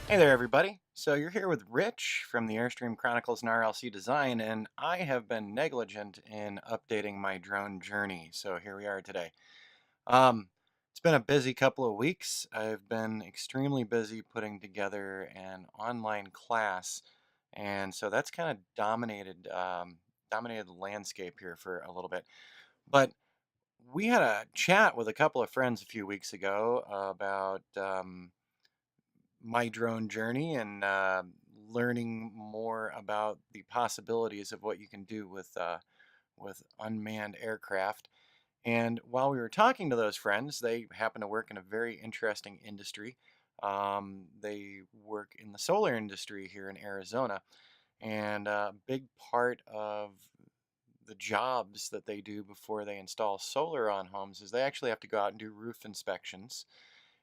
Hey there, everybody. So you're here with Rich from the Airstream Chronicles and RLC Design, and I have been negligent in updating my drone journey. So here we are today. Um, it's been a busy couple of weeks. I've been extremely busy putting together an online class, and so that's kind of dominated the landscape here for a little bit. But we had a chat with a couple of friends a few weeks ago about my drone journey and learning more about the possibilities of what you can do with unmanned aircraft. And while we were talking to those friends, they happen to work in a very interesting industry. They work in the solar industry here in Arizona, and a big part of the jobs that they do before they install solar on homes is they actually have to go out and do roof inspections,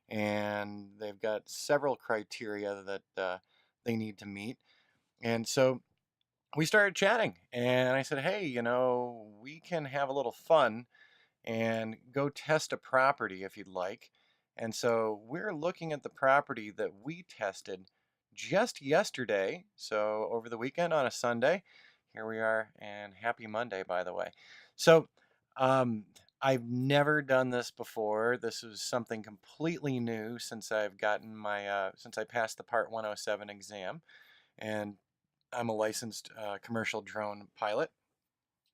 and they've got several criteria that they need to meet. And so we started chatting, and I said, "Hey, we can have a little fun and go test a property if you'd like." And so we're looking at the property that we tested just yesterday. So over the weekend on a Sunday, here we are, and happy Monday, by the way. So um, I've never done this before. This is something completely new since I've gotten since I passed the Part 107 exam, and I'm a licensed commercial drone pilot.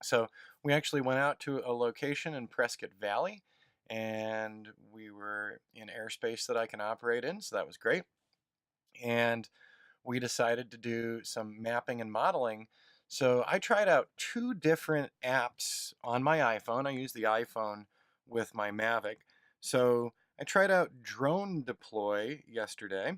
So we actually went out to a location in Prescott Valley, and we were in airspace that I can operate in, so that was great. And we decided to do some mapping and modeling. So I tried out two different apps on my iPhone. I use the iPhone with my Mavic. So I tried out Drone Deploy yesterday,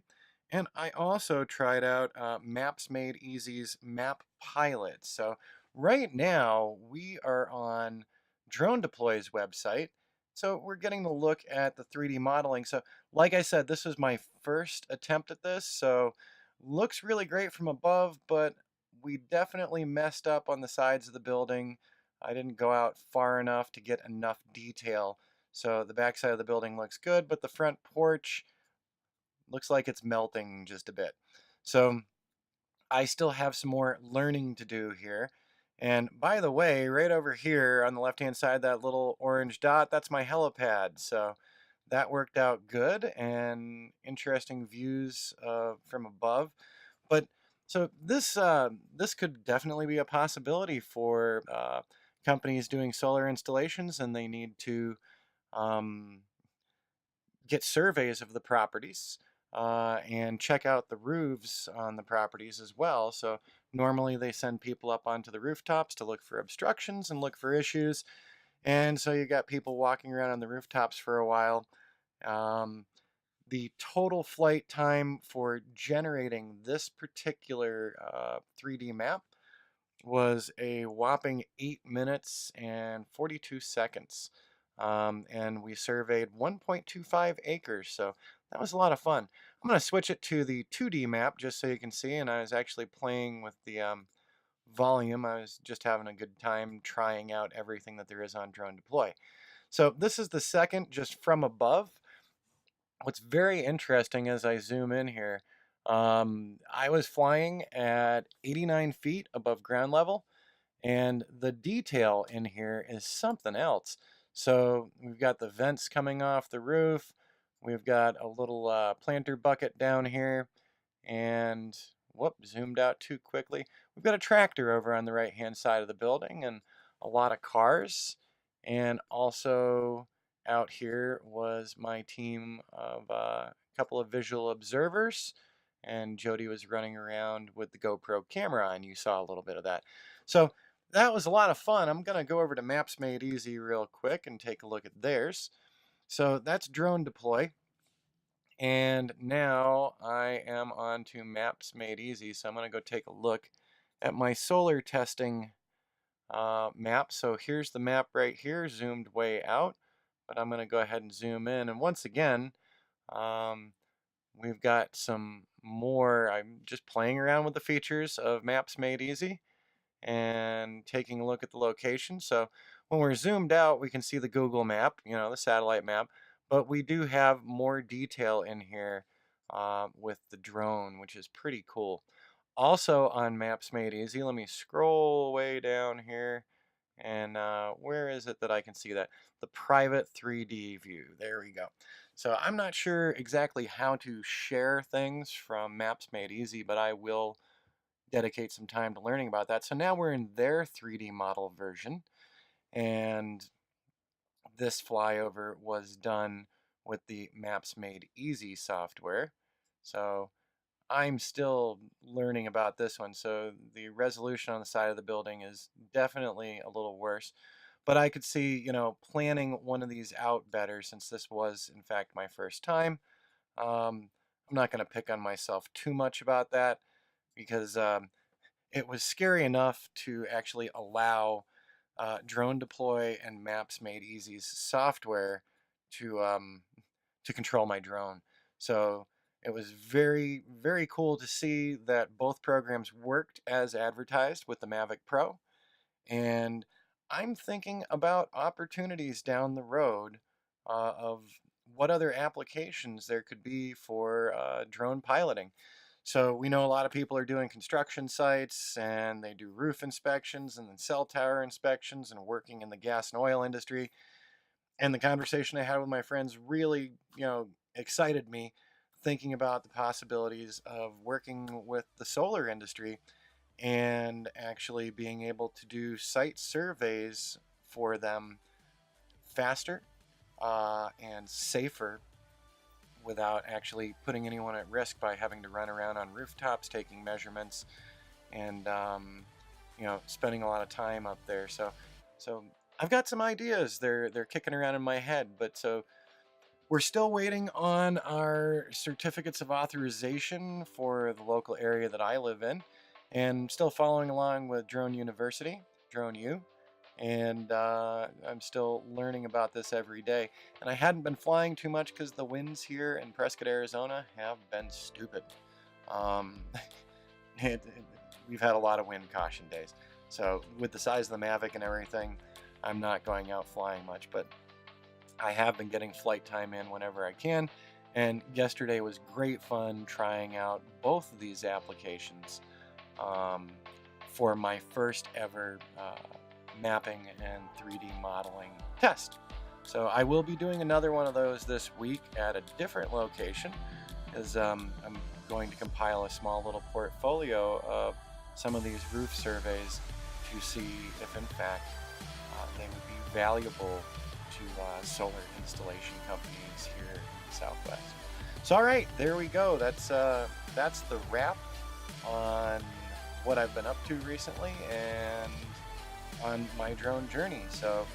and I also tried out Maps Made Easy's Map Pilot. So right now we are on Drone Deploy's website. So we're getting to look at the 3D modeling. So like I said, this was my first attempt at this. So looks really great from above, but we definitely messed up on the sides of the building. I didn't go out far enough to get enough detail. So the backside of the building looks good, but the front porch looks like it's melting just a bit. So I still have some more learning to do here. And by the way, right over here on the left-hand side, that little orange dot, that's my helipad. So that worked out good, and interesting views from above. But so this could definitely be a possibility for companies doing solar installations, and they need to um, get surveys of the properties and check out the roofs on the properties as well. So normally they send people up onto the rooftops to look for obstructions and look for issues. And so you got people walking around on the rooftops for a while. Um, the total flight time for generating this particular 3D map was a whopping 8 minutes and 42 seconds. And we surveyed 1.25 acres, so that was a lot of fun. I'm going to switch it to the 2D map just so you can see, and I was actually playing with the volume. I was just having a good time trying out everything that there is on Drone Deploy. So this is the second just from above. What's very interesting as I zoom in here, I was flying at 89 feet above ground level, and the detail in here is something else. So we've got the vents coming off the roof. We've got a little planter bucket down here, and whoop, zoomed out too quickly. We've got a tractor over on the right hand side of the building, and a lot of cars. And also out here was my team of a couple of visual observers, and Jody was running around with the GoPro camera, and you saw a little bit of that. So that was a lot of fun. I'm going to go over to Maps Made Easy real quick and take a look at theirs. So that's Drone Deploy. And now I am on to Maps Made Easy. So I'm going to go take a look at my solar testing map. So here's the map right here, zoomed way out. But I'm going to go ahead and zoom in. And once again, um, we've got some more. I'm just playing around with the features of Maps Made Easy and taking a look at the location. So when we're zoomed out, we can see the Google map, the satellite map, but we do have more detail in here with the drone, which is pretty cool. Also on Maps Made Easy, let me scroll way down here. And where is it that I can see that? The private 3D view. There we go. So I'm not sure exactly how to share things from Maps Made Easy, but I will dedicate some time to learning about that. So now we're in their 3D model version, and this flyover was done with the Maps Made Easy software. So I'm still learning about this one, so the resolution on the side of the building is definitely a little worse. But I could see, planning one of these out better since this was, in fact, my first time. I'm not going to pick on myself too much about that because it was scary enough to actually allow Drone Deploy and Maps Made Easy's software to control my drone. So it was very, very cool to see that both programs worked as advertised with the Mavic Pro. And I'm thinking about opportunities down the road of what other applications there could be for drone piloting. So we know a lot of people are doing construction sites and they do roof inspections and then cell tower inspections and working in the gas and oil industry. And the conversation I had with my friends really, excited me thinking about the possibilities of working with the solar industry and actually being able to do site surveys for them faster and safer without actually putting anyone at risk by having to run around on rooftops taking measurements and spending a lot of time up there. So I've got some ideas. They're kicking around in my head, but so we're still waiting on our certificates of authorization for the local area that I live in, and still following along with Drone University, Drone U, and I'm still learning about this every day. And I hadn't been flying too much because the winds here in Prescott, Arizona have been stupid. Um, we've had a lot of wind caution days. So with the size of the Mavic and everything, I'm not going out flying much, but I have been getting flight time in whenever I can, and yesterday was great fun trying out both of these applications for my first ever mapping and 3D modeling test. So I will be doing another one of those this week at a different location, as I'm going to compile a small little portfolio of some of these roof surveys to see if in fact they would be valuable to solar installation companies here in the Southwest. So all right, there we go. That's the wrap on what I've been up to recently and on my drone journey. So